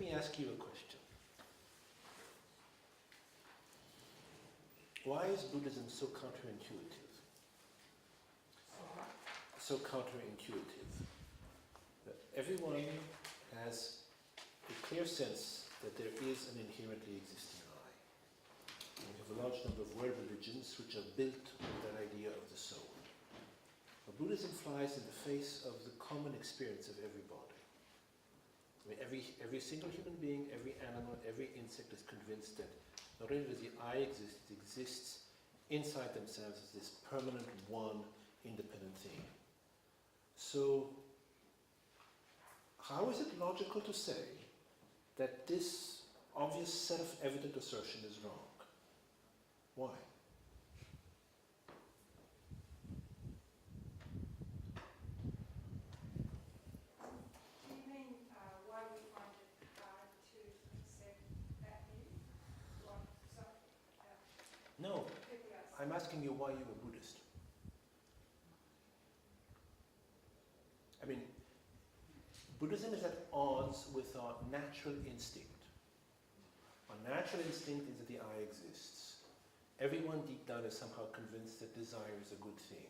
me ask you a question. Why is Buddhism so counterintuitive? So counterintuitive. That everyone has a clear sense that there is an inherently existing I. And we have a large number of world religions which are built on that idea of the soul. But Buddhism flies in the face of the common experience of everybody. I mean, every single human being, every animal, every insect is convinced that not only does the I exist, it exists inside themselves as this permanent one, independent thing. So, how is it logical to say that this obvious self-evident assertion is wrong? Why? Do you mean why we find it hard to accept that view? No, I'm asking you why you're a Buddhist. I mean, Buddhism is at odds with our natural instinct. Our natural instinct is that the I exists. Everyone deep down is somehow convinced that desire is a good thing.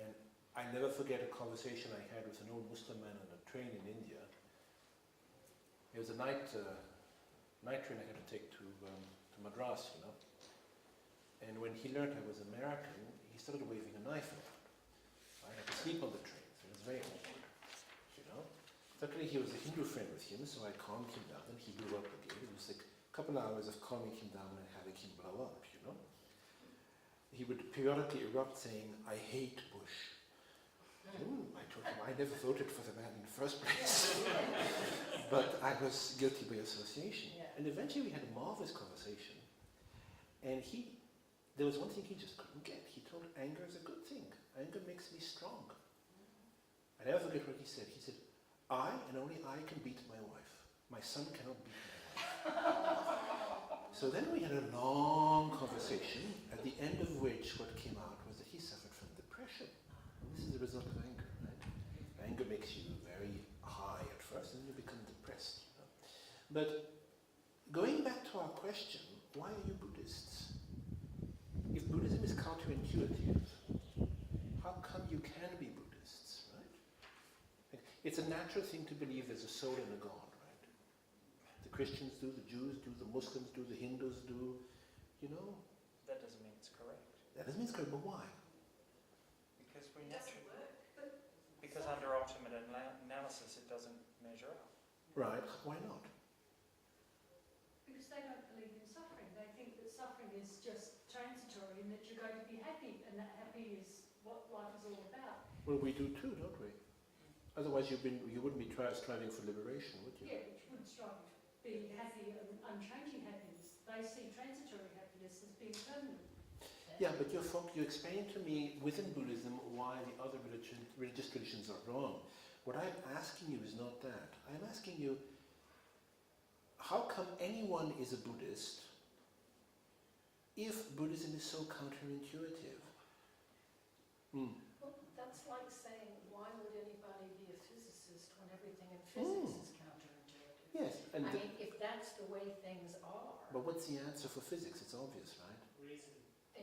And I never forget a conversation I had with an old Muslim man on a train in India. It was a night train I had to take to Madras, you know. And when he learned I was American, he started waving a knife around. I had to sleep on the train, so it was very awkward, you know. Luckily he was a Hindu friend with him, so I calmed him down and he blew up again. It was like a couple hours of calming him down and having him blow up, you know. He would periodically erupt saying, "I hate Bush." I told him I never voted for the man in the first place. But I was guilty by association. Yeah. And eventually we had a marvelous conversation. And there was one thing he just couldn't get. He told anger is a good thing. Anger makes me strong. I never forget what he said. He said, I and only I can beat my wife. My son cannot beat my wife. So then we had a long conversation, at the end of which what came out was that he suffered from depression. And this is the result of anger, right? Anger makes you very high at first, and then you become depressed. You know? But going back to our question, why are you Buddhists? If Buddhism is counterintuitive, how come you can be Buddhists, right? It's a natural thing to believe there's a soul and a God, right? The Christians do, the Jews do, the Muslims do, the Hindus do, you know? That doesn't mean it's correct. That doesn't mean it's correct, but why? Because we It doesn't naturally, work. because under ultimate analysis it doesn't measure up. Right, why not? Because they don't believe in suffering. They think that suffering is just transitory and that you're going to be happy, and that happy is what life is all about. Well, we do too, don't we? Otherwise you wouldn't be striving for liberation, would you? Yeah, but you wouldn't strive to be happy and unchanging happiness. They see transitory happiness as being permanent. Yeah, but you explained to me within Buddhism why the other religious traditions are wrong. What I'm asking you is not that. I'm asking you, how come anyone is a Buddhist if Buddhism is so counterintuitive? Well, that's like saying, why would anybody be a physicist when everything in physics is counterintuitive? Yes, and I mean, if that's the way things are. but what's the answer for physics? It's obvious, right? Reason.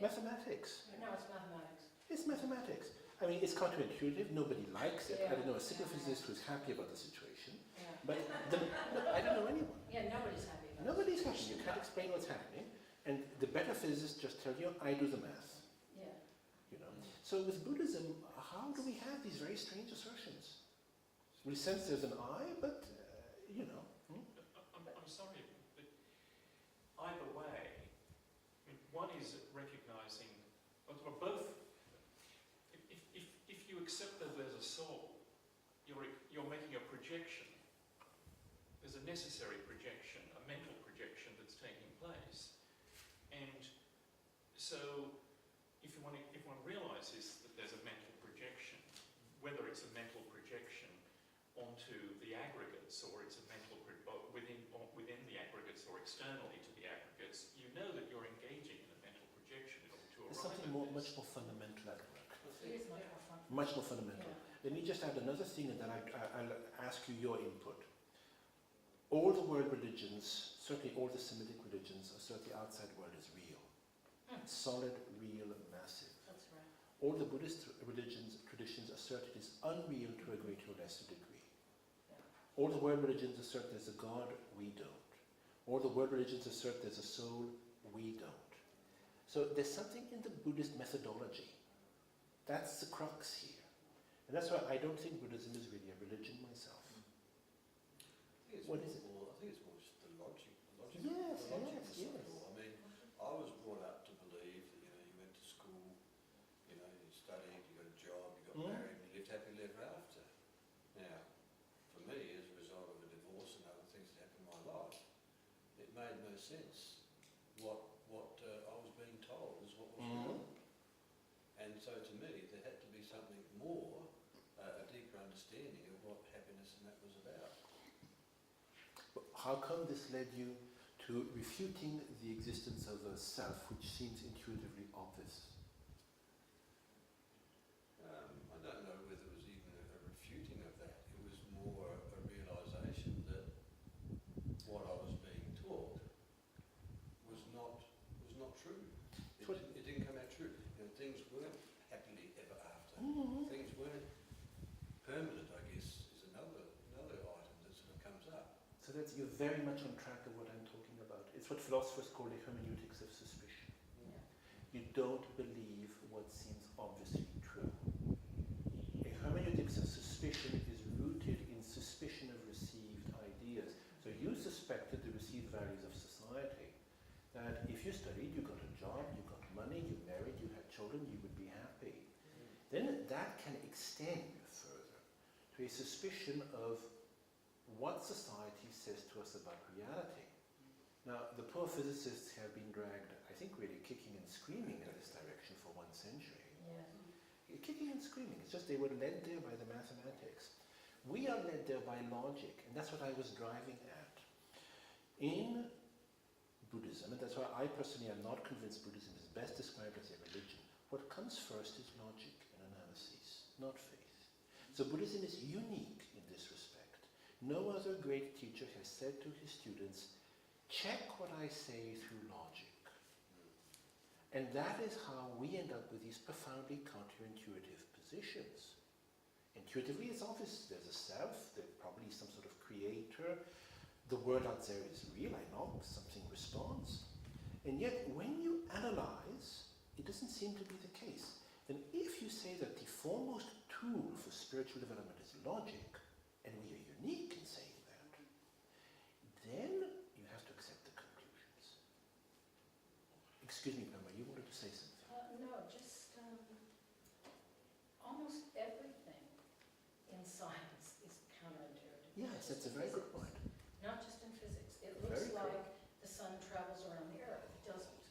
Mathematics. No, it's mathematics. It's mathematics. I mean, it's counterintuitive. Nobody likes it. I Yeah. don't know a single physicist who's happy about the situation. Yeah. But I don't know anyone. Yeah, nobody's happy about it. Nobody's happy. You can't explain what's happening. And the better physicists just tell you, I do the math. Yeah. You know. So with Buddhism, how do we have these very strange assertions? We sense there's an I, but you know. I'm sorry, but either way, I mean, one is recognizing, or both. If you accept that there's a soul, you're making a projection. There's a necessary projection, a mental projection that's taking place, and so if one realizes that there's a mental projection, whether it's a mental projection onto the aggregates, or it's a mental within the aggregates, or externally to the aggregates, you know that you're engaging in a mental projection in order to There's arrive something at much this. more fundamental at work. It is much more fun. Much more fundamental. Yeah. Let me just add another thing, and then I'll ask you your input. all the world religions, certainly all the Semitic religions, assert the outside world is real. Solid, real, massive. That's right. All the Buddhist traditions assert it is unreal to a greater or lesser degree. Yeah. All the world religions assert there's a God, we don't. All the world religions assert there's a soul, we don't. So there's something in the Buddhist methodology. That's the crux here. And that's why I don't think Buddhism is really a religion myself. What is it? I think it's more just the logic. Yes, the logic yes, of it yes. all. I mean, I was brought up to believe that, you went to school, you studied, you got a job, you got married, and you lived happily ever after. Now, for me, as a result of a divorce and other things that happened in my life, it made no sense. What I was being told is what was real. And so to me, there had to be something more, a deeper understanding of what happiness and that was about. But how come this led you to refuting the existence of a self which seems intuitively obvious? I don't know whether it was even a refuting of that. It was more a realisation that what I was being taught was not true. It didn't come out true. Things weren't happily ever after. Things weren't permanent, I guess, is another item that sort of comes up. So that's, you're very much on track of what I'm talking about. It's what philosophers call a hermeneutics of suspicion. Yeah. You don't believe what seems obviously true. A hermeneutics of suspicion is rooted in suspicion of received ideas. So you suspected the received values of society. That if you studied, you got a job, you got money, you married, you had children, you would be happy. Then that can extend further to a suspicion of what society says to us about reality. Now, the poor physicists have been dragged, I think, really kicking and screaming in this direction for 1 century. Yeah. Kicking and screaming. It's just they were led there by the mathematics. We are led there by logic, and that's what I was driving at. In Buddhism, and that's why I personally am not convinced Buddhism is best described as a religion, what comes first is logic and analysis, not faith. So Buddhism is unique in this respect. No other great teacher has said to his students, check what I say through logic. And that is how we end up with these profoundly counterintuitive positions. Intuitively, it's obvious there's a self, there's probably some sort of creator. The world out there is real, I know, something responds. And yet, when you analyze, it doesn't seem to be the case. And if you say that the foremost tool for spiritual development is logic, and we are unique in saying that, then you have to accept the conclusions. Excuse me, Pamela, you wanted to say something? No, just almost everything in science is counterintuitive. Yes, that's a very good point. Not just in physics. It Very looks true. like the sun travels around the earth. It doesn't.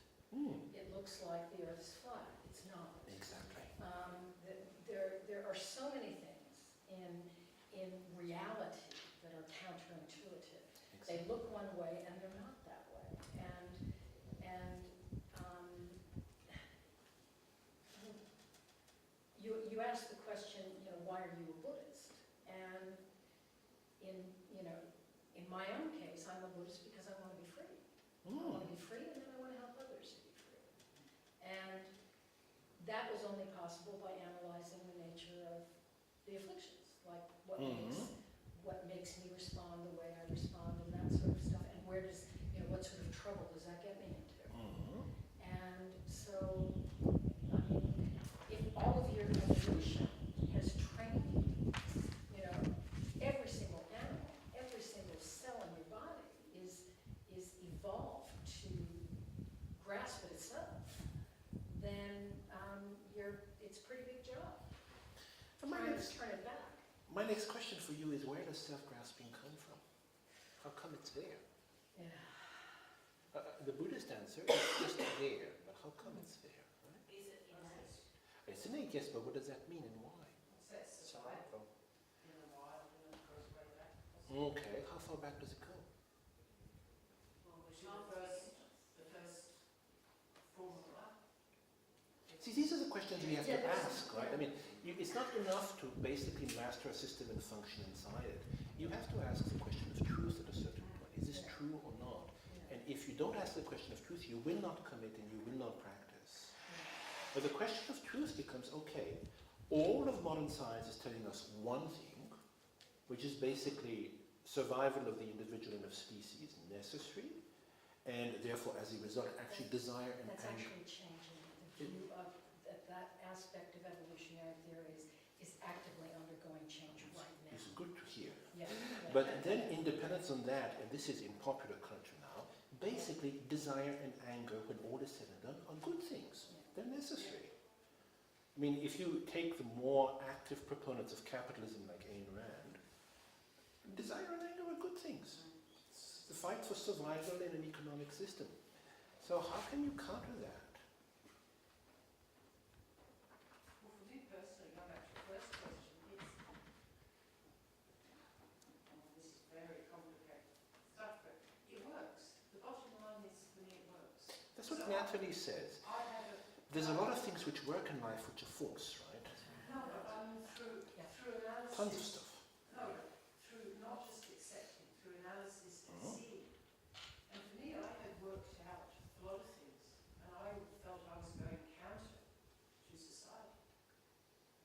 It looks like the earth is flat. It's not. Exactly. There are so many things in reality that are counterintuitive. They look one way and they're not that way. You asked the question, why are you a Buddhist? And in my own case, I'm a Buddhist because I want to be free. I want to be free, and then I want to help others to be free. And that was only possible by analyzing the nature of the afflictions, like what makes me respond the way I respond, and that sort of stuff. And where does, what sort of trouble does that get me into? And so, I mean, if all of your evolution has trained you, every single animal, every single cell in your body is evolved to grasp it itself, then it's a pretty big job. Trying to turn it back. My next question for you is, where does self-grasping come from? How come it's there? Yeah. The Buddhist answer is just there, but how come it's there? Right? Is it innate? It's innate, yes, but what does that mean and why? So it's survival in the wild and it goes way back. Okay, how far back does it go? Well, the first form of life. See, these are the questions we have to Yeah, ask, right? I mean, it's not enough to basically master a system and function inside it. You have to ask the question of truth at a certain point. ask the question of truth, you will not commit and you will not practice. But the question of truth becomes, okay, all of modern science is telling us one thing, which is basically survival of the individual and of species necessary, and therefore, as a result, actually desire and That's anger. actually changing. The view of that aspect of evolutionary theories is actively undergoing change right now. It's good to hear. Yeah. But then independence on that, and this is in popular culture now, basically desire and anger, when all is said and done, are good things. They're necessary. I mean, if you take the more active proponents of capitalism like Ayn Rand, desire and anger are good things. It's the fight for survival in an economic system. So how can you counter that? Well, for me personally, going back to the first question, this is very complicated stuff, but it works. The bottom line is, for me, it works. That's what Natalie says. I have There's a lot of things which work in life which are false, right? no, but through analysis. Tons of stuff. No, through not just accepting, through analysis and seeing. And for me, I had worked out a lot of things, and I felt I was going counter to society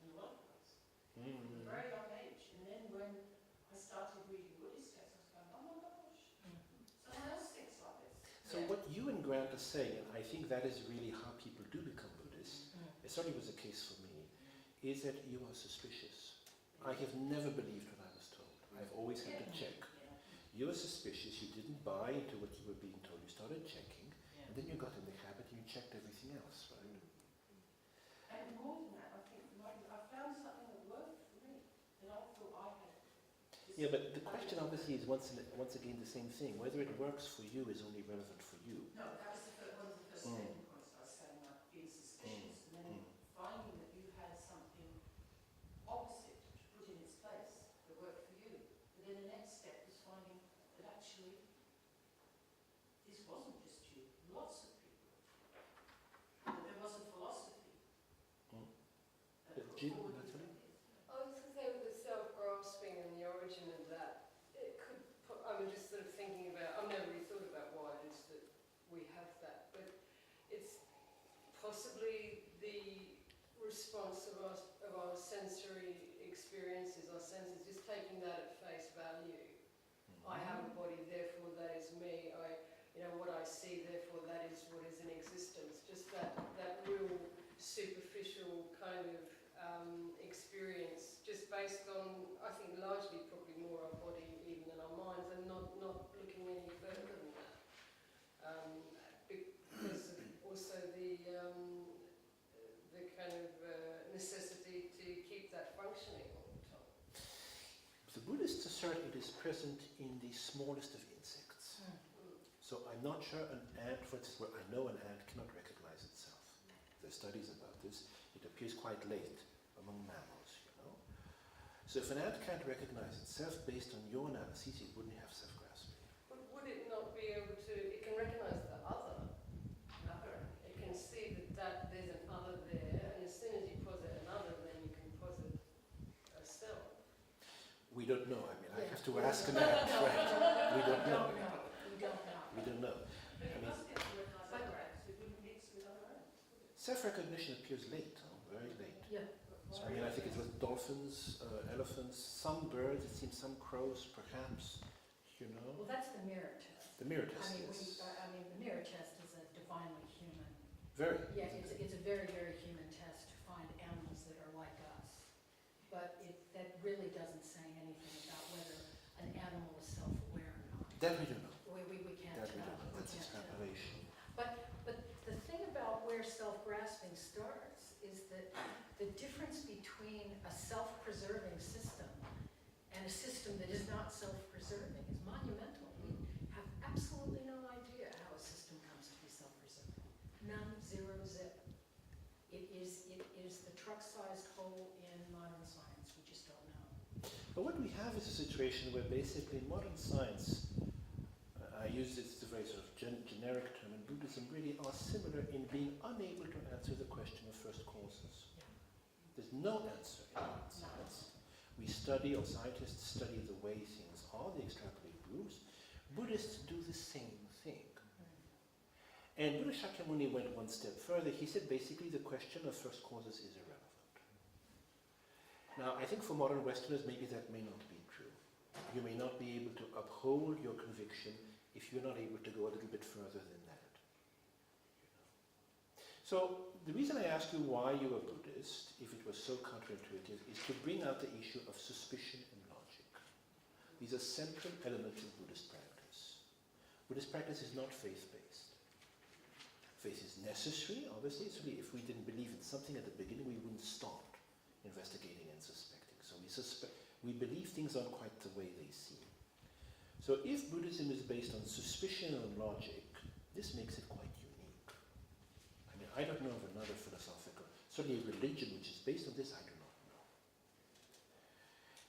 in a lot of ways. From a very young age. And then when I started reading Buddhist texts, I was going, oh my gosh, someone else thinks like this. So what you and Grant are saying, and I think that is really how people do become Buddhist, it certainly was the case for me, is that you are suspicious. I have never believed what I was told. I've always had to check. You were suspicious, you didn't buy into what you were being told, you started checking, and then you got in the habit and you checked everything else, right? And more than that, I think I found something that worked for me, and I thought I had. Yeah, but the question obviously is once again the same thing. Whether it works for you is only relevant for you. No, that was one of the first standing points I was saying, like being suspicious, and then finding that you had something opposite to put in its place that worked for you. But then the next step was finding that actually this wasn't just you, lots of people. That there was a philosophy. But Jim, Natalie? I was going to say with the self-grasping and the origin of that, it could put, I'm just sort of thinking about, I've never really thought about why it is that we have that, but it's possibly the response of our sensory experiences, our senses, just taking that at face value. I have a body, therefore that is me. What I see, therefore that is what is in existence. Just that real superficial kind of experience, just based on, I think, largely probably more our body even than our minds, and not looking any further than that. Because of also the kind of necessity to keep that functioning all the time. The Buddhists assert it is present in the smallest of insects. So I'm not sure an ant, for instance, where I know an ant cannot recognize itself. There are studies about this. It appears quite late among mammals, So if an ant can't recognize itself, based on your analyses, it wouldn't have self-grasping. But would it not be able to, it can recognize the other. It can see that there's an other there, and as soon as you posit another, then you can posit a self. We don't know. I mean, I have to ask an ant, right? We don't know. We don't know. But it must be able to recognize other ants, it wouldn't mix with other ants. Self-recognition appears late, very late. Yeah. So, I mean, I think it's with dolphins, elephants, some birds, it seems some crows, perhaps, Well, that's the mirror test. The mirror test, I mean, yes. the mirror test is a divinely human. Very. Yeah, it's a very, very human test to find animals that are like us. But that really doesn't say anything about whether an animal is self-aware or not. That we don't know. We can't That we tell. don't know. That's We can't tell. extrapolation. But the thing about where self-grasping starts is that the difference between a self-preserving system and a system that is not self-preserving is monumental. We have absolutely no idea how a system comes to be self-preserving. None, zero, zip. It is the truck-sized hole in modern science. We just don't know. But what we have is a situation where basically modern science, I use this as a very sort of generic term, and Buddhism really are similar in being unable to answer the question of first causes. There's no answer in modern science. We study, or scientists study the way things are, they extrapolate proofs. Buddhists do the same thing. And Buddha Shakyamuni went one step further. He said basically the question of first causes is irrelevant. Now, I think for modern Westerners, maybe that may not be true. You may not be able to uphold your conviction if you're not able to go a little bit further than that. So, the reason I ask you why you are Buddhist, if it was so counterintuitive, is to bring out the issue of suspicion and logic. These are central elements of Buddhist practice. Buddhist practice is not faith-based. Faith is necessary, obviously. It's really, if we didn't believe in something at the beginning, we wouldn't start investigating and suspecting. So we believe things aren't quite the way they seem. So if Buddhism is based on suspicion and logic, this makes it quite unique. I mean, I don't know of another philosophical, certainly a religion which is based on this, I do not know.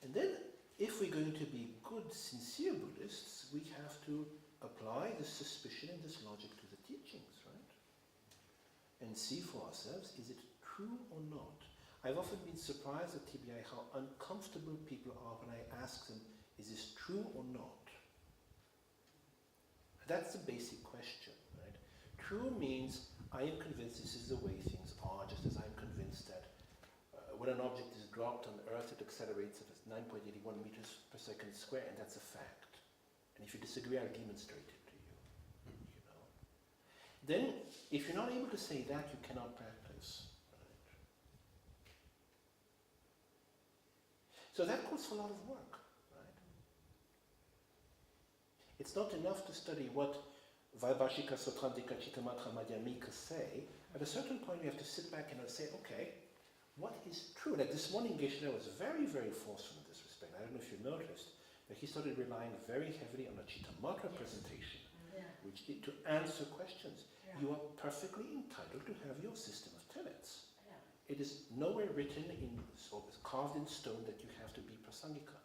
And then, if we're going to be good, sincere Buddhists, we have to apply this suspicion and this logic to the teachings, right? And see for ourselves, is it true or not? I've often been surprised at TBI how uncomfortable people are when I ask them, is this true or not? That's the basic question, right? True means I am convinced this is the way things are, just as I'm convinced that when an object is dropped on Earth, it accelerates at 9.81 meters per second square, and that's a fact. And if you disagree, I'll demonstrate it to you. You know. Then, if you're not able to say that, you cannot practice. Right? So that calls for a lot of work. Right? It's not enough to study what Vaibhashika Sotrandika Chittamatra Madhyamika say. At a certain point, you have to sit back and say, okay, what is true? Like this morning, Geshe-la was very, very forceful in this respect. I don't know if you noticed that he started relying very heavily on a Chittamatra presentation, which did to answer questions. Yeah. You are perfectly entitled to have your system of tenets. Yeah. It is nowhere written in, or carved in stone that you have to be prasangika.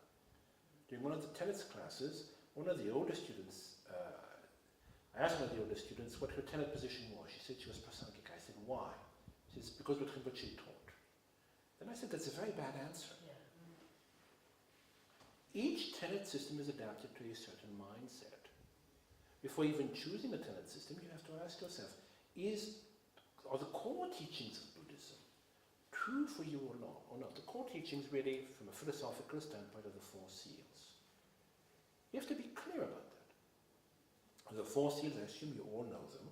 During one of the tenets classes, one of the older students, I asked one of the older students what her tenet position was. She said she was prasangika. I said, why? She said, because what Rinpoche taught. Then I said, that's a very bad answer. Yeah. Each tenet system is adapted to a certain mindset. Before even choosing a tenet system, you have to ask yourself, are the core teachings of Buddhism true for you or not? The core teachings really, from a philosophical standpoint, are the Four Seals. You have to be clear about that. The Four Seals, I assume you all know them,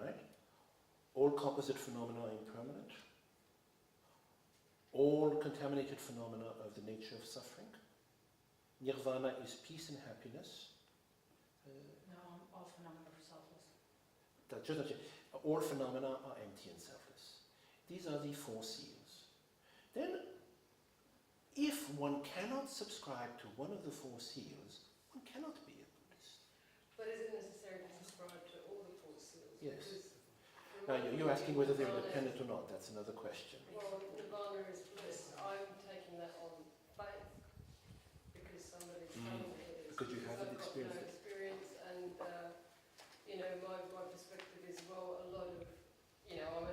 right? All composite phenomena are impermanent. All contaminated phenomena of the nature of suffering. Nirvana is peace and happiness. No, all phenomena are selfless. All phenomena are empty and selfless. These are the Four Seals. Then, if one cannot subscribe to one of the Four Seals, one cannot be a Buddhist. But is it necessary to subscribe to all the Four Seals? Yes. Now, you're asking whether they're independent or not. That's another question. Well, Nirvana is bliss. I'm taking that on faith because somebody's telling me it is. Because you haven't I've got no experienced it. experience, and my perspective is, well, a lot of, I mean, I was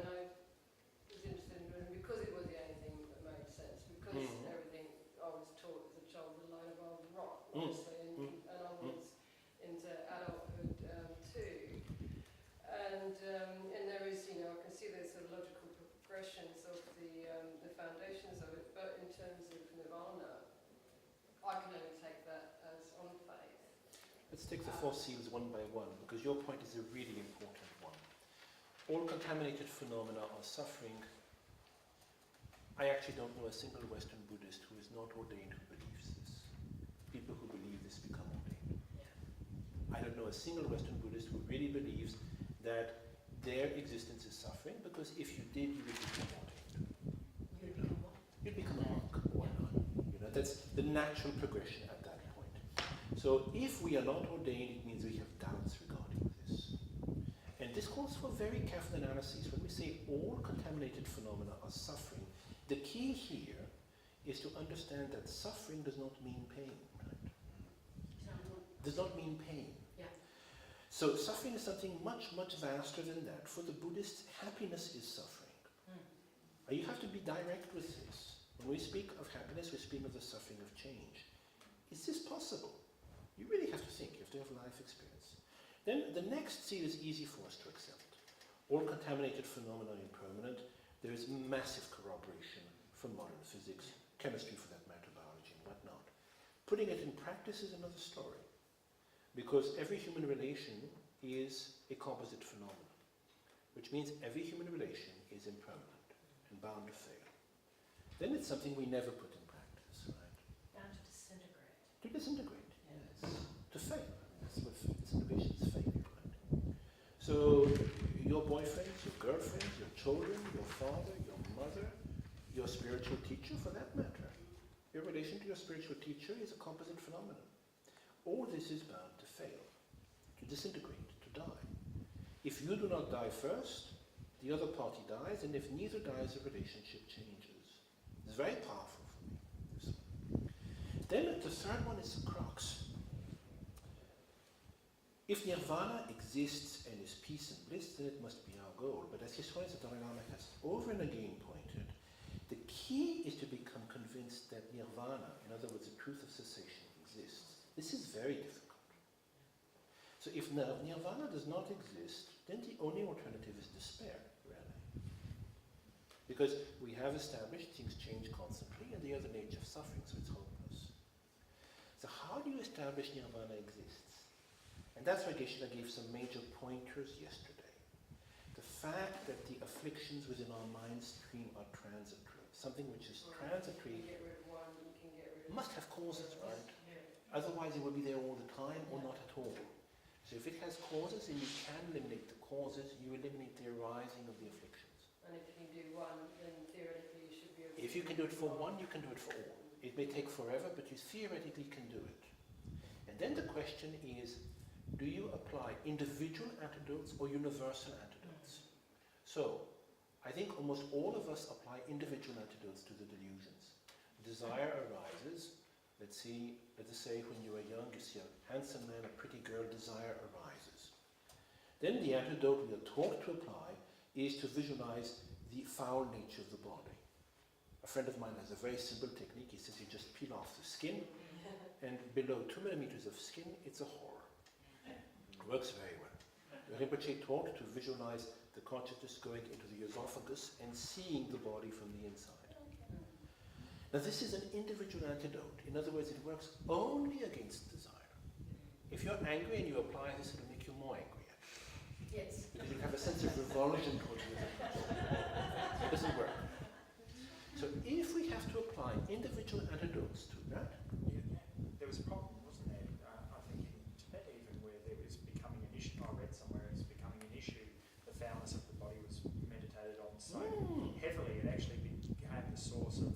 interested in Buddhism because it was the only thing that made sense, because everything I was taught as a child was a load of old rot, honestly, and I was into adulthood too. And there is, I can see there's sort of logical progressions of the foundations of it, but in terms of Nirvana, I can only take that as on faith. Let's take the Four Seals one by one, because your point is a really important one. All contaminated phenomena are suffering. I actually don't know a single Western Buddhist who is not ordained who believes this. People who believe this become ordained. I don't know a single Western Buddhist who really believes that their existence is suffering, because if you did, you would become ordained. You'd become a monk or a nun. That's the natural progression at that point. So if we are not ordained, it means we have doubts regarding this. And this calls for very careful analysis. When we say all contaminated phenomena are suffering, the key here is to understand that suffering does not mean pain. Right? Does not mean pain. Yeah. So suffering is something much, much vaster than that. For the Buddhists, happiness is suffering. You have to be direct with this. When we speak of happiness, we speak of the suffering of change. Is this possible? You really have to think. You have to have life experience. Then the next next seed is easy for us to accept. All contaminated phenomena are impermanent. There is massive corroboration from modern physics, chemistry for that matter, biology and whatnot. Putting it in practice is another story, because every human relation is a composite phenomenon, which means every human relation is impermanent and bound to fail. Then it's something we never put in practice, right? Bound to disintegrate. To disintegrate, yes. To fail. That's what disintegration is, failure, right? So your boyfriends, your girlfriends, your children, your father, your mother, your spiritual teacher for that matter. Your relation to your spiritual teacher is a composite phenomenon. All this is bound to fail, to disintegrate, to die. If you do not die first, the other party dies, and if neither dies, the relationship changes. It's very powerful for me, this one. Then the third one is the crux. If nirvana exists and is peace and bliss, then it must be our goal. But as His Holiness the Dalai Lama has over and again pointed, the key is to become convinced that nirvana, in other words, the truth of cessation, exists. This is very difficult. So if nirvana does not exist, then the only alternative is despair, really. Because we have established things change constantly and they are the nature of suffering, so it's hopeless. So how do you establish nirvana exists? And that's why Geshe-la gave some major pointers yesterday. The fact that the afflictions within our mind stream are transitory. Something which is transitory You can get rid of one, you can get rid of must have causes, right? Yeah. Otherwise it will be there all the time or not at all. So if it has causes and you can eliminate the causes, you eliminate the arising of the afflictions. And if you can do one, then theoretically you should be able to... If you can do it for one, you can do it for all. It may take forever, but you theoretically can do it. And then the question is, do you apply individual antidotes or universal antidotes? So, I think almost all of us apply individual antidotes to the delusions. Desire arises. Let's us say when you are young, you see a handsome man, a pretty girl, desire arises. Then the antidote we are taught to apply is to visualize the foul nature of the body. A friend of mine has a very simple technique. He says you just peel off the skin, and below 2 millimeters of skin, it's a horror. It works very well. Rinpoche taught to visualize the consciousness going into the esophagus and seeing the body from the inside. Now this is an individual antidote. In other words, it works only against desire. If you're angry and you apply this, it will make you more angry, actually. Yes. Because you have a sense of revulsion towards the other person. It doesn't work. So if we have to apply individual antidotes to that, There was a problem, wasn't there? I think in Tibet even, where there was becoming an issue. I read somewhere it was becoming an issue. The foulness of the body was meditated on so heavily it actually became the source of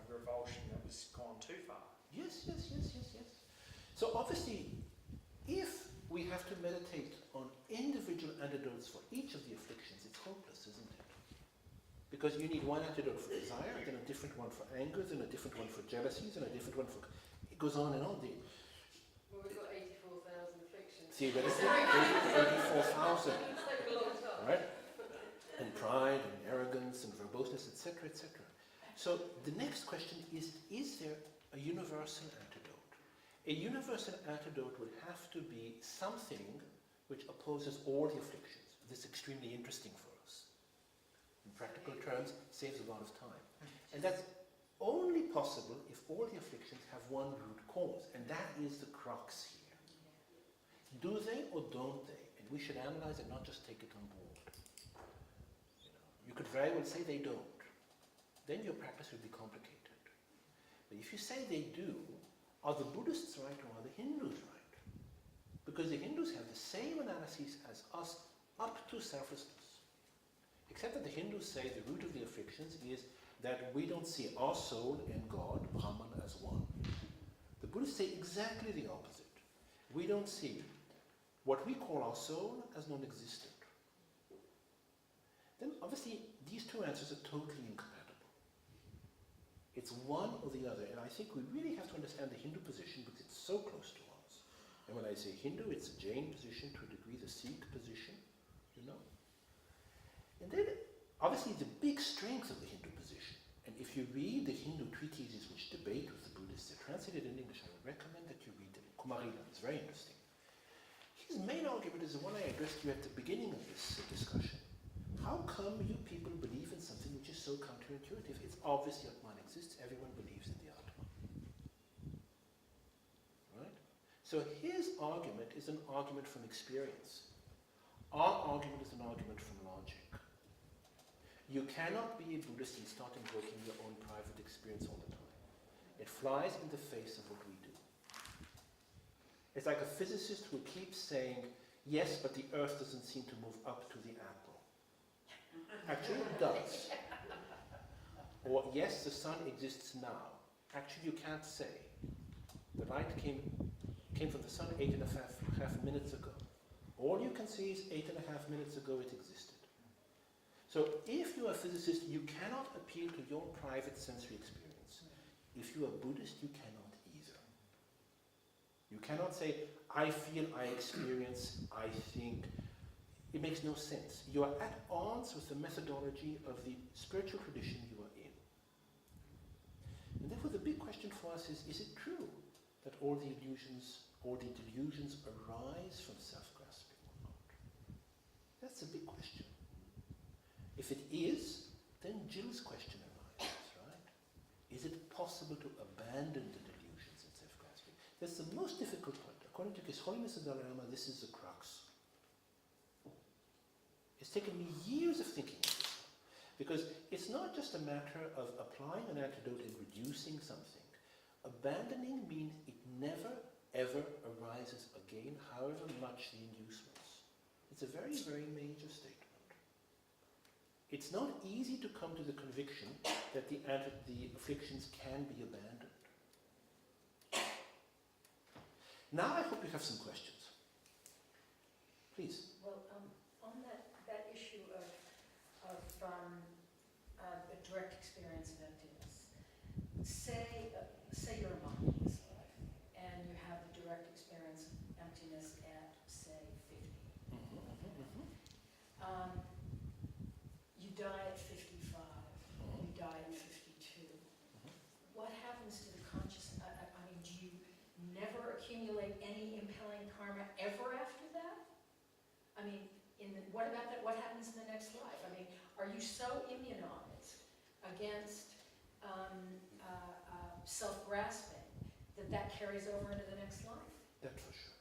revulsion that was gone too far. yes. So obviously, if we have to meditate on individual antidotes for each of the afflictions, it's hopeless, isn't it? Because you need one antidote for desire, then a different one for anger, then a different one for jealousies, and a different one for... It goes on and on. Well, we've got 84,000 afflictions. See, but it's 34,000, It's like a long time. right? And pride, and arrogance, and verboseness, etc., etc. So the next question is there a universal antidote? A universal antidote would have to be something which opposes all the afflictions. This is extremely interesting for us. In practical terms, saves a lot of time. And that's only possible if all the afflictions have one root cause, and that is the crux here. Do they or don't they? And we should analyze it, not just take it on board. You could very well say they don't. Then your practice will be complicated. But if you say they do, are the Buddhists right or are the Hindus right? Because the Hindus have the same analyses as us up to selflessness. Except that the Hindus say the root of the afflictions is that we don't see our soul and God, Brahman, as one. The Buddhists say exactly the opposite. We don't see what we call our soul as non-existent. Then obviously these two answers are totally incompatible. It's one or the other, and I think we really have to understand the Hindu position because it's so close to us. And when I say Hindu, it's a Jain position, to a degree the Sikh position, And then, obviously, the big strength of the Hindu position, and if you read the Hindu treatises which debate with the Buddhists, they're translated in English, I would recommend that you read them. Kumarila, it's very interesting. his main argument is the one I addressed you at the beginning of this discussion. How come you people believe in something which is so counterintuitive? It's obvious the Atman exists, everyone believes in the Atman. Right? So his argument is an argument from experience. Our argument is an argument from logic. You cannot be a Buddhist and start invoking your own private experience all the time. It flies in the face of what we do. It's like a physicist who keeps saying, yes, but the earth doesn't seem to move up to the apple. Actually, it does. Or, yes, the sun exists now. Actually, you can't say. The light came from the sun 8.5 minutes ago. All you can say is 8.5 minutes ago it existed. So if you are a physicist, you cannot appeal to your private sensory experience. If you are Buddhist, you cannot either. You cannot say, I feel, I experience, I think. It makes no sense. You are at odds with the methodology of the spiritual tradition you are in. And therefore the big question for us is it true that all the illusions or the delusions arise from self-grasping or not? That's a big question. If it is, then Jill's question arises, right? Is it possible to abandon the delusions and self-grasping? That's the most difficult point. According to His Holiness the Dalai Lama, this is the crux. It's taken me years of thinking of this, because it's not just a matter of applying an antidote and reducing something. Abandoning means it never, ever arises again, however much the inducements. It's a very, very major statement. It's not easy to come to the conviction that the afflictions can be abandoned. Now I hope you have some questions. Please. Well, on that issue of a direct experience of emptiness, say you're a monk in this life, and you have a direct experience of emptiness at, say, 50. You die at 55, you die at 52. What happens to the consciousness? I mean, do you never accumulate any impelling karma ever after that? I mean, what about that? What happens in the next life? I mean, are you so immunized against self-grasping that carries over into the next life? That's for sure.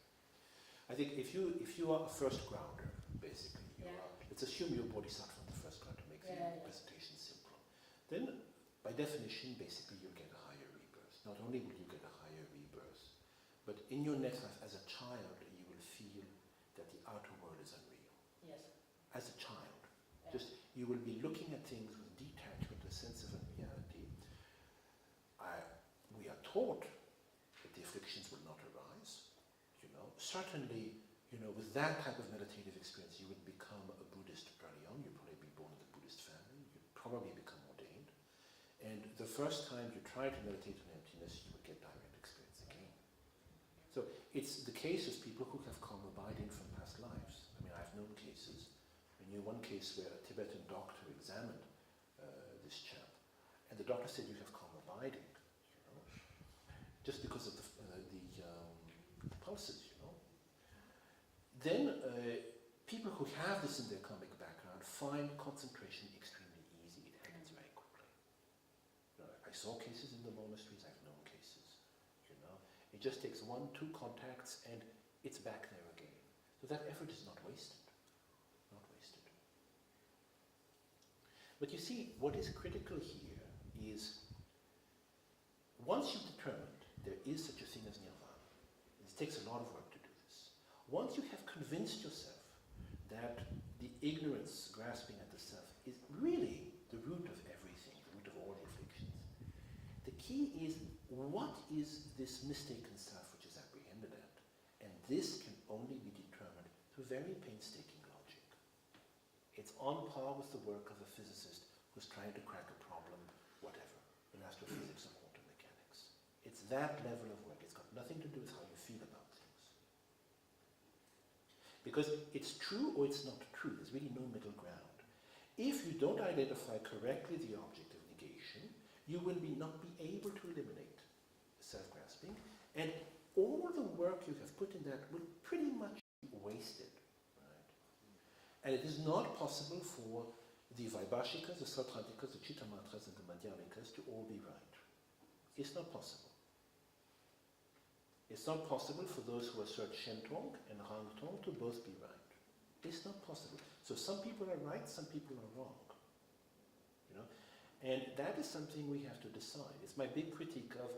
I think if you are a first grounder, basically, let's assume you're a bodhisattva from the first ground to make the presentation simple. Then, by definition, basically you'll get a higher rebirth. Not only will you get a higher rebirth, but in your next life as a child, you will feel that the outer world is unreal. Yes. As a child. Yeah. Just, you will be looking at things with detachment, a sense of unreality. We are taught that the afflictions will not arise. Certainly, with that type of meditative experience, you would become a Buddhist early on. You'd probably be born in a Buddhist family. You'd probably become ordained. And the first time you try to meditate on emptiness, you would get direct experience again. So it's the case of people who have karma abiding from past lives. I mean, I've known cases. I knew one case where a Tibetan doctor examined this chap, and the doctor said, you have karma abiding, just because of the pulses, Then people who have this in their karmic background find concentration extremely easy. It happens very quickly. I saw cases in the monasteries, I've known cases. It just takes 1-2 contacts and it's back there again. So that effort is not wasted. Not wasted. But you see, what is critical here is once you've determined there is such a thing as nirvana, it takes a lot of work to do this. Once you have convinced yourself that the ignorance grasping at the self is really the root of everything, the root of all the afflictions, the key is what is this mistaken self which is apprehended at? And this can only be determined through very painstaking logic. It's on par with the work of a physicist who's trying to crack a problem, whatever, in astrophysics or quantum mechanics. It's that level of work. It's got nothing to do with how you feel about things. Because it's true or it's not true. There's really no middle ground. If you don't identify correctly the object of negation, you will not be able to eliminate self-grasping, and all the work you have put in that will pretty much be wasted. Right? And it is not possible for the Vaibhashikas, the Sautrantikas, the Chittamatras, and the Madhyamikas to all be right. It's not possible. It's not possible for those who assert Shentong and Rangtong to both be right. It's not possible. So some people are right, some people are wrong. You know? And that is something we have to decide. It's my big critique of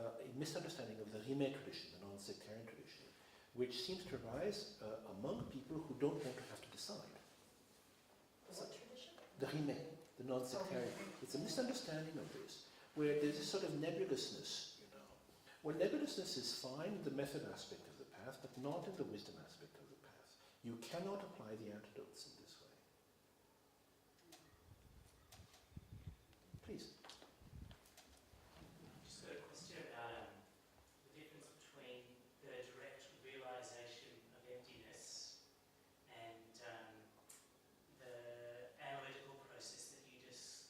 a misunderstanding of the Rimé tradition, the non-sectarian tradition, which seems to arise among people who don't want to have to decide. What tradition? The Rimé, the non-sectarian. It's a misunderstanding of this, where there's this sort of nebulousness, you know. Well, nebulousness is fine in the method aspect of the path, but not in the wisdom aspect of the path. You cannot apply the antidotes in this way. Please. Just got a question about the difference between the direct realization of emptiness and the analytical process that you just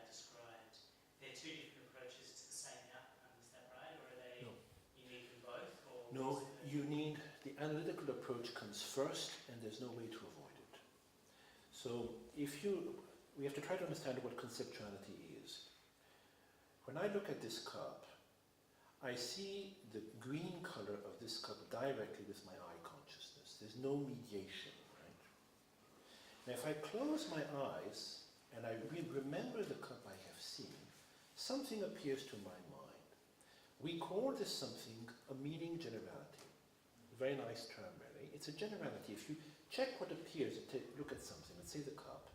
described. They're two different approaches to the same outcome, is that right? Or are they, No. you need them both? Or No, what's the- you need, the analytical approach comes first, and there's no way to avoid it. So we have to try to understand what conceptuality is. When I look at this cup, I see the green color of this cup directly with my eye consciousness. There's no mediation, right? Now if I close my eyes and I remember the cup I have seen, something appears to my mind. We call this something a meaning generality. A very nice term, really. It's a generality. If you check what appears, look at something, let's say the cup,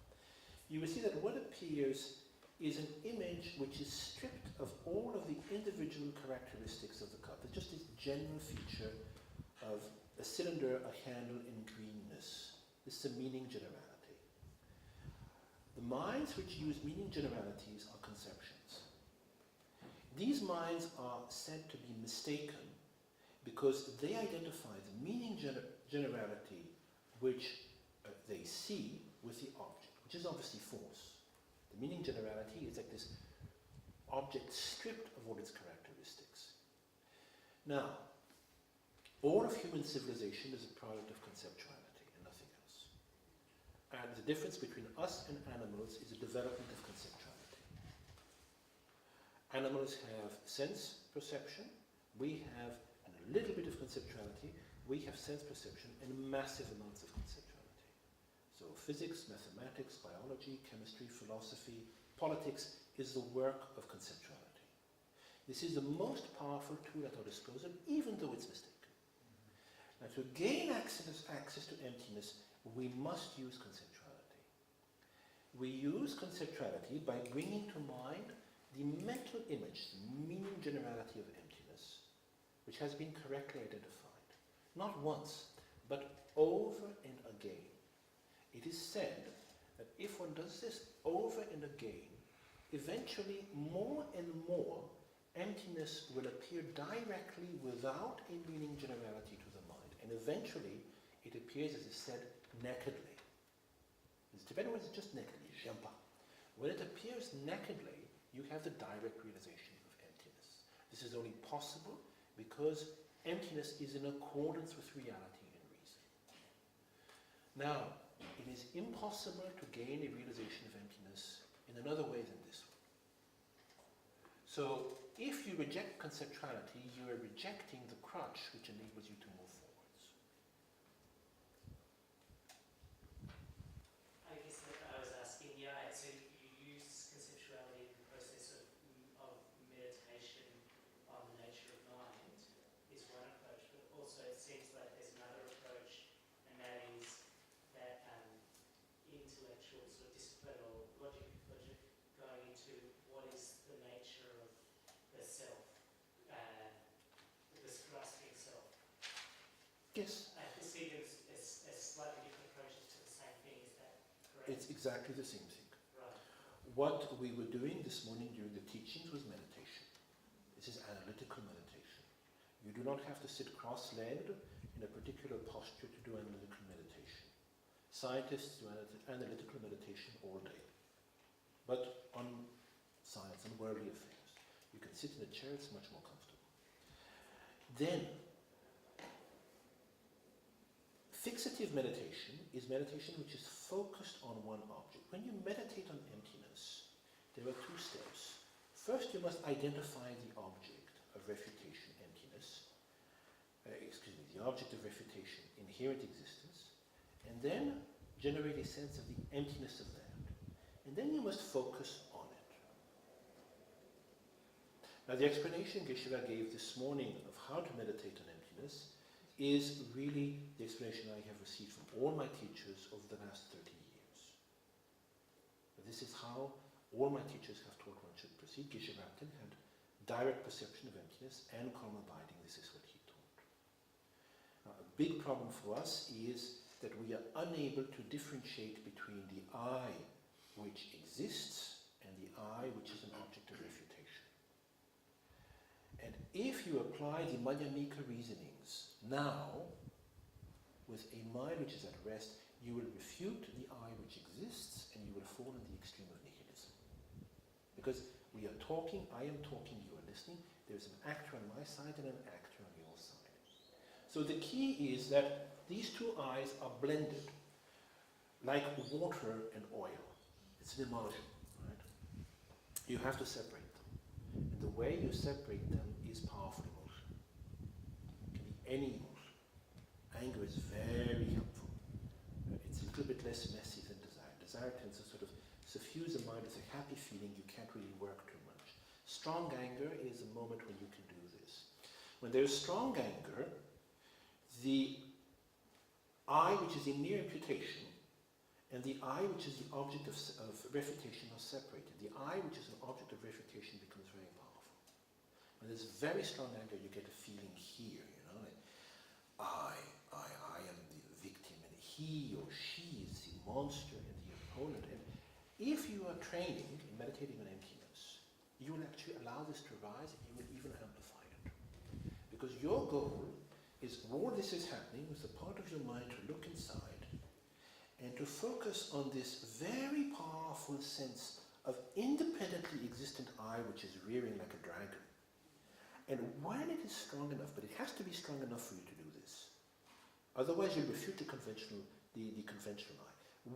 you will see that what appears is an image which is stripped of all of the individual characteristics of the cup. It's just this general feature of a cylinder, a handle, and greenness. This is a meaning generality. The minds which use meaning generalities are conceptions. These minds are said to be mistaken because they identify the meaning generality which they see with the object, which is obviously false. The meaning generality is like this object stripped of all its characteristics. Now, all of human civilization is a product of conceptuality and nothing else. And the difference between us and animals is a development of conceptuality. Animals have sense perception, we have a little bit of conceptuality, we have sense perception and massive amounts of conceptuality. So physics, mathematics, biology, chemistry, philosophy, politics is the work of conceptuality. This is the most powerful tool at our disposal, even though it's mistaken. Now to gain access to emptiness, we must use conceptuality. We use conceptuality by bringing to mind the mental image, the meaning generality of emptiness, which has been correctly identified. Not once, but over and again. It is said that if one does this over and again, eventually more and more emptiness will appear directly without a meaning generality to the mind. And eventually it appears, as is said, nakedly. In Tibetan words, it's just nakedly, jhampa. When it appears nakedly, you have the direct realization of emptiness. This is only possible because emptiness is in accordance with reality and reason. Now, it is impossible to gain a realization of emptiness in another way than this one. So, if you reject conceptuality, you are rejecting the crutch which enables you to move forwards. I guess that I was asking, yeah, so you use conceptuality in the process of meditation on the nature of mind is one approach, but also it seems like there's another approach, and that is that intellectual sort of discipline or logic going into what is the nature of the self, this grasping self. Yes, This seems as slightly different approaches to the same thing, is that correct? it's exactly the same thing. Right. What we were doing this morning during the teachings was meditation. This is analytical meditation. You do not have to sit cross-legged in a particular posture to do analytical meditation. Scientists do analytical meditation all day, but on science and worldly affairs. You can sit in a chair, it's much more comfortable. Then, Fixative meditation is meditation which is focused on one object. When you meditate on emptiness, there are two steps. First, you must identify the object of refutation, emptiness. The object of refutation, inherent existence, and then generate a sense of the emptiness of that. And then you must focus on it. Now, the explanation Geshe-la gave this morning of how to meditate on emptiness is really the explanation I have received from all my teachers over the last 30 years. This is how all my teachers have taught one should proceed. Geshe-la had direct perception of emptiness and calm abiding. This is what he taught. Now, a big problem for us is that we are unable to differentiate between the I which exists and the I which is an object of refutation. And if you apply the Madhyamika reasonings now, with a mind which is at rest, you will refute the I which exists and you will fall in the extreme of nihilism. Because we are talking, I am talking, you are listening, there is an actor on my side and an actor on your side. So the key is that these two I's are blended like water and oil. It's an emulsion, right? You have to separate them. And the way you separate them is powerful emotion. It can be any emotion. Anger is very helpful. It's a little bit less messy than desire. Desire tends to sort of suffuse the mind with a happy feeling. You can't really work too much. Strong anger is a moment when you can do this. When there's strong anger, the I, which is in mere imputation, and the I, which is the object of refutation, are separated. The I, which is an object of refutation, becomes very powerful. When there's very strong anger, you get a feeling here, you know, like, I am the victim, and he or she is the monster and the opponent. And if you are training in meditating on emptiness, you will actually allow this to rise, and you will even amplify it. Because your goal is, while this is happening, with the part of your mind to look inside and to focus on this very powerful sense of independently existent I which is rearing like a dragon. And when it is strong enough, but it has to be strong enough for you to do this, otherwise you'll refute the conventional I.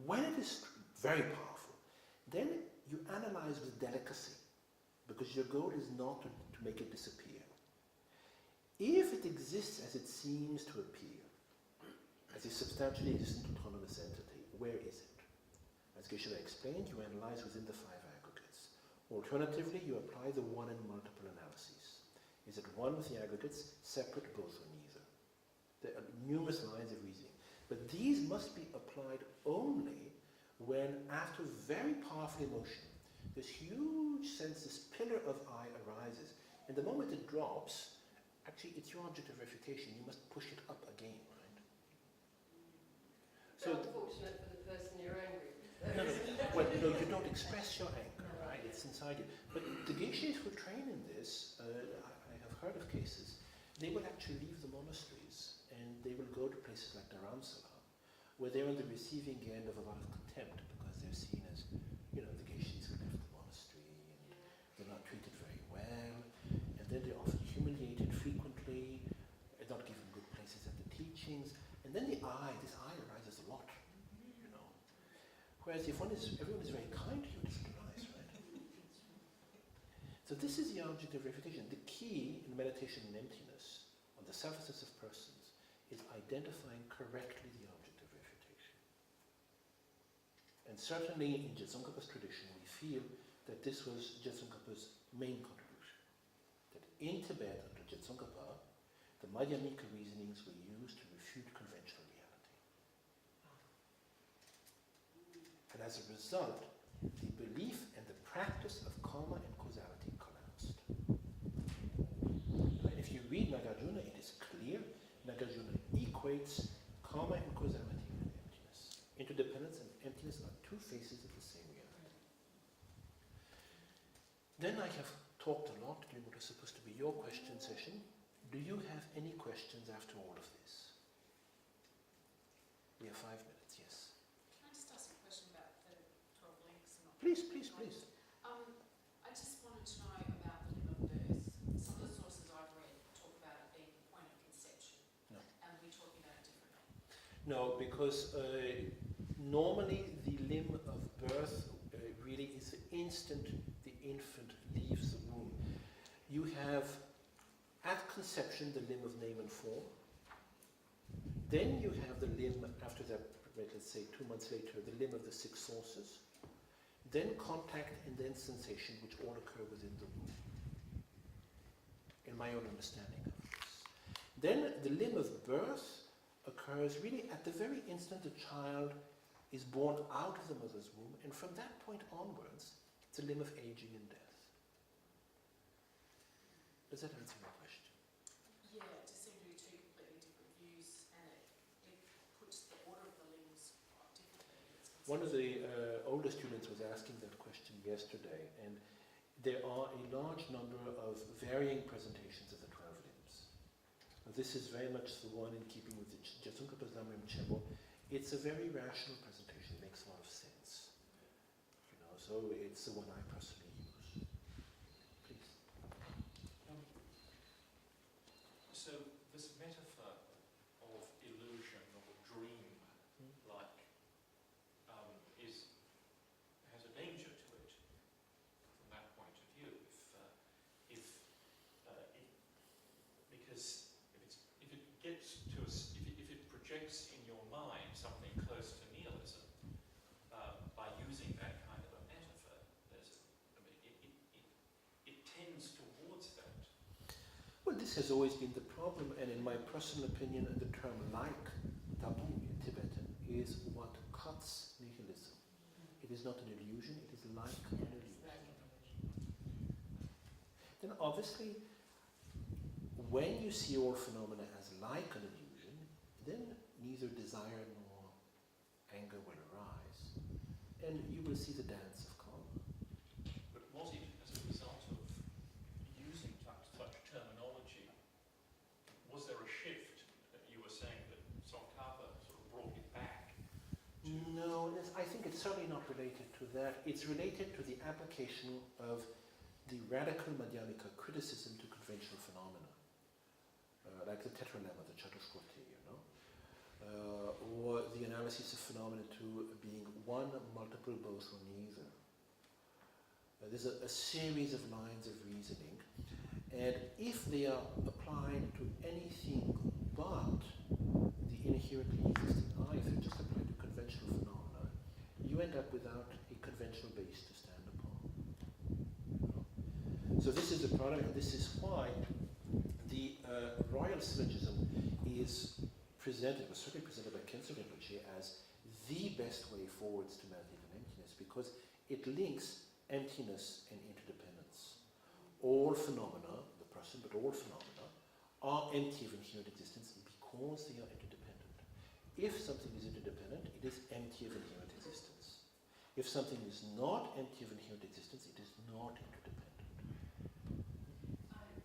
When it is very powerful, then you analyze with delicacy, because your goal is not to make it disappear. If it exists as it seems to appear, as a substantially existent autonomous entity, where is it? As Geshe-la explained, you analyze within the five aggregates. Alternatively, you apply the one and multiple analyses. Is it one with the aggregates, separate, both, or neither? There are numerous lines of reasoning. But these must be applied only when, after very powerful emotion, this huge sense, this pillar of I arises. And the moment it drops, actually, it's your object of refutation. You must push it up again, right? So unfortunate for the person you're angry with. No, well, no, you don't express your anger, right? It's inside you. But the geishas who train in this, I have heard of cases, they will actually leave the monasteries and they will go to places like Dharamsala, where they're on the receiving end of a lot of contempt because they're seen as, you know, the geishas who left the monastery and they're not treated very well, and then they're often humiliated frequently, not given good places at the teachings, and then this I arises a lot, you know. Whereas if everyone is very kind to you, it doesn't arise, right? So this is the object of refutation. The key in meditation and emptiness on the surfaces of persons is identifying correctly the object of refutation. And certainly in Jetsunkapa's tradition, we feel that this was Jetsunkapa's main contribution. That in Tibet, under Jetsunkapa, the Madhyamika reasonings were used to refute conventional reality. And as a result, the belief and the practice of karma and causality collapsed. And if you read Nagarjuna, it is clear Nagarjuna equates karma and causality with emptiness. Interdependence and emptiness are two faces of the same reality. Then I have talked a lot during what is supposed to be your question session. Do you have any questions after all of this? We have 5 minutes, yes. Can I just ask a question about the 12 links? Please. I just wanted to know about the limb of birth. Some of the sources I've read talk about it being the point of conception. No. And we're talking about it differently. No, because normally the limb of birth really is the instant the infant leaves the womb. You have, at conception, the limb of name and form. Then you have the limb, after that, let's say 2 months later, the limb of the 6 sources. Then contact and then sensation, which all occur within the womb, in my own understanding of this. Then the limb of birth occurs really at the very instant the child is born out of the mother's womb, and from that point onwards, it's a limb of aging and death. Does that answer your question? Yeah, it just seemed to be two completely different views, and it puts the order of the limbs quite differently. One of the older students was asking that question yesterday, and there are a large number of varying presentations of the 12 limbs. Now, this is very much the one in keeping with the Jasunka Paslamrim Chebo. It's a very rational presentation, it makes a lot of sense. You know, so it's the one I personally use. Please. So this metaphor of illusion or dream, like, has a danger to it from that point of view. Because if it gets to us, if it projects in your mind something close to nihilism, by using that kind of a metaphor, it tends towards that. Well, this has always been the problem, and in my personal opinion, the term like, tabu in Tibetan, is what cuts nihilism. It is not an illusion, it is like an illusion. Then obviously, when you see all phenomena as like an illusion, then neither desire nor anger will arise, and you will see the dance of karma. But was it as a result of using such terminology? Was there a shift that you were saying that Tsongkhapa sort of brought it back? No, I think it's certainly not related to that. It's related to the application of the radical Madhyamika criticism to conventional phenomena. Like the tetralemma, the Chatushkoti, you know, or the analysis of phenomena to being one, multiple, both, or neither. There's a series of lines of reasoning, and if they are applied to anything but the inherently existing I, if they're just applied to conventional phenomena, you end up without a conventional base to stand upon. You know? So this is the product, and this is why the royal syllogism is presented, was certainly presented by Khenso Rinpoche as the best way forwards to managing emptiness, because it links emptiness and interdependence. All phenomena, the person, but all phenomena, are empty of inherent existence because they are interdependent. If something is interdependent, it is empty of inherent existence. If something is not empty of inherent existence, it is not interdependent.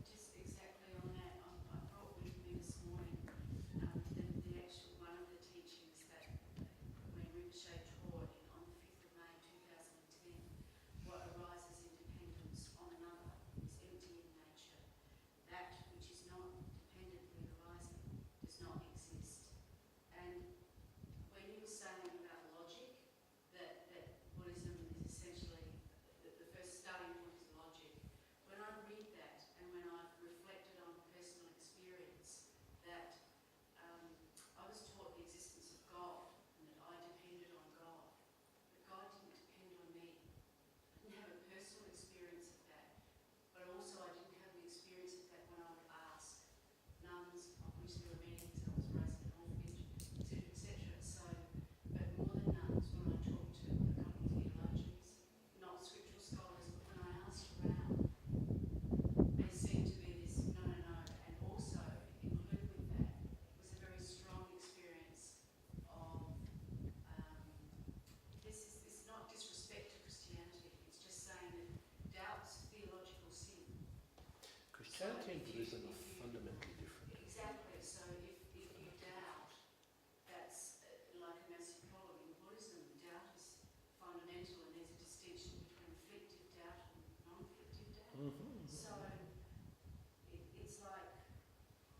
Just exactly on that, I brought with me this morning the actual one of the teachings that when Rinpoche taught on the 5th of May 2010, what arises in dependence on another is empty in nature. That which is not dependently arising does not exist. And when you were saying about logic, that Buddhism is essentially, the first starting point is logic. When I read that and when I've reflected on personal experience, that I was taught the existence of God and that I depended on God. But God didn't depend on me. I didn't have a personal experience of that. But also I didn't have the experience of that when I would ask nuns, of which there were many because I was raised in an orphanage, etc. So, but more than nuns, when I talked to a couple of theologians, not scriptural scholars, but when I asked around, there seemed to be this no. And also included with that was a very strong experience of this is not disrespect to Christianity, it's just saying that doubt's theological sin. Christianity and Buddhism are fundamentally different. Exactly. So if you doubt, that's like a massive problem. In Buddhism, doubt is fundamental, and there's a distinction between afflictive doubt and non-afflictive doubt. So it's like,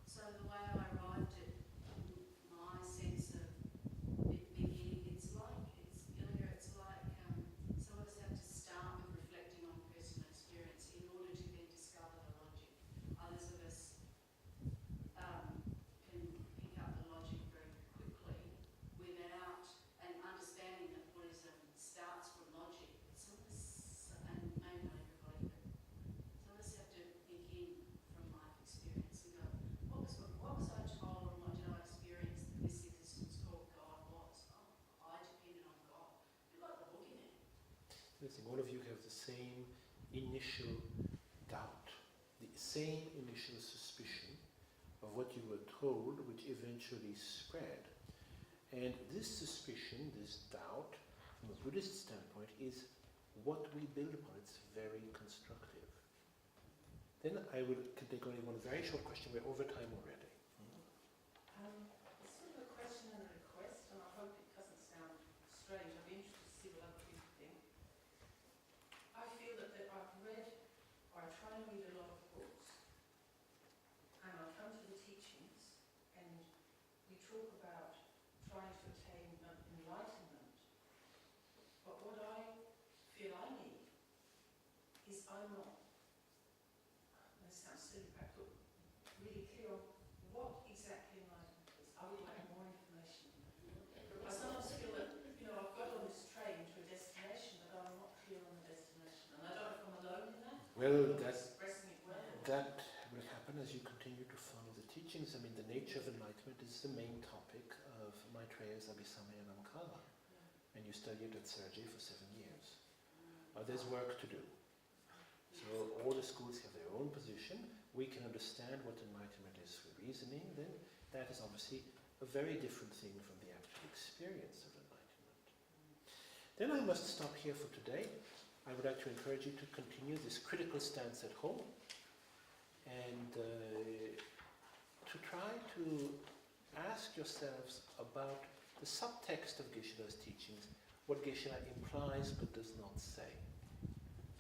so the way I arrived at my sense of witnessing, all of you have the same initial doubt, the same initial suspicion of what you were told, which eventually spread. And this suspicion, this doubt, from a Buddhist standpoint, is what we build upon. It's very constructive. Then I will take only one very short question. We're over time already. It's sort of a question and a request, and I hope it doesn't sound strange. I'd be interested to see what other people think. I feel that I've read, or I try and read a lot of books, and I come to the teachings, and we talk about trying to attain enlightenment. But what I feel I need is I'm not, this sounds silly, but really clear on what exactly enlightenment is. I would like more information. I sometimes feel that, I've got on this train to a destination, but I'm not clear on the destination. And I don't know if I'm alone in that. Well, I'm not expressing it well. that will happen as you continue to follow the teachings. I mean, the nature of enlightenment is the main topic of Maitreya's Abhisamaya Namkala. And you study it at Sergey for 7 years. There's work to do. So all the schools have their own position. We can understand what enlightenment is through reasoning. Then that is obviously a very different thing from the actual experience of enlightenment. Then I must stop here for today. I would like to encourage you to continue this critical stance at home and to try to ask yourselves about the subtext of Geshe-la's teachings, what Geshe-la implies but does not say.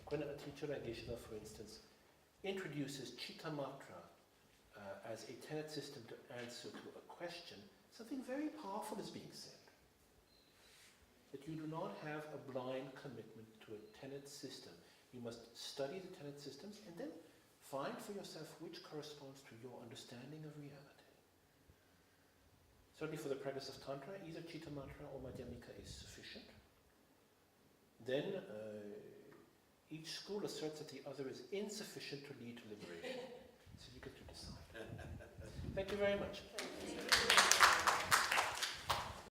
When a teacher like Geshe-la, for instance, introduces Chittamatra as a tenet system to answer to a question, something very powerful is being said. That you do not have a blind commitment to a tenet system. You must study the tenet systems and then find for yourself which corresponds to your understanding of reality. Certainly for the practice of Tantra, either Chittamatra or Madhyamika is sufficient. Then each school asserts that the other is insufficient to lead to liberation. So you get to decide. Thank you very much.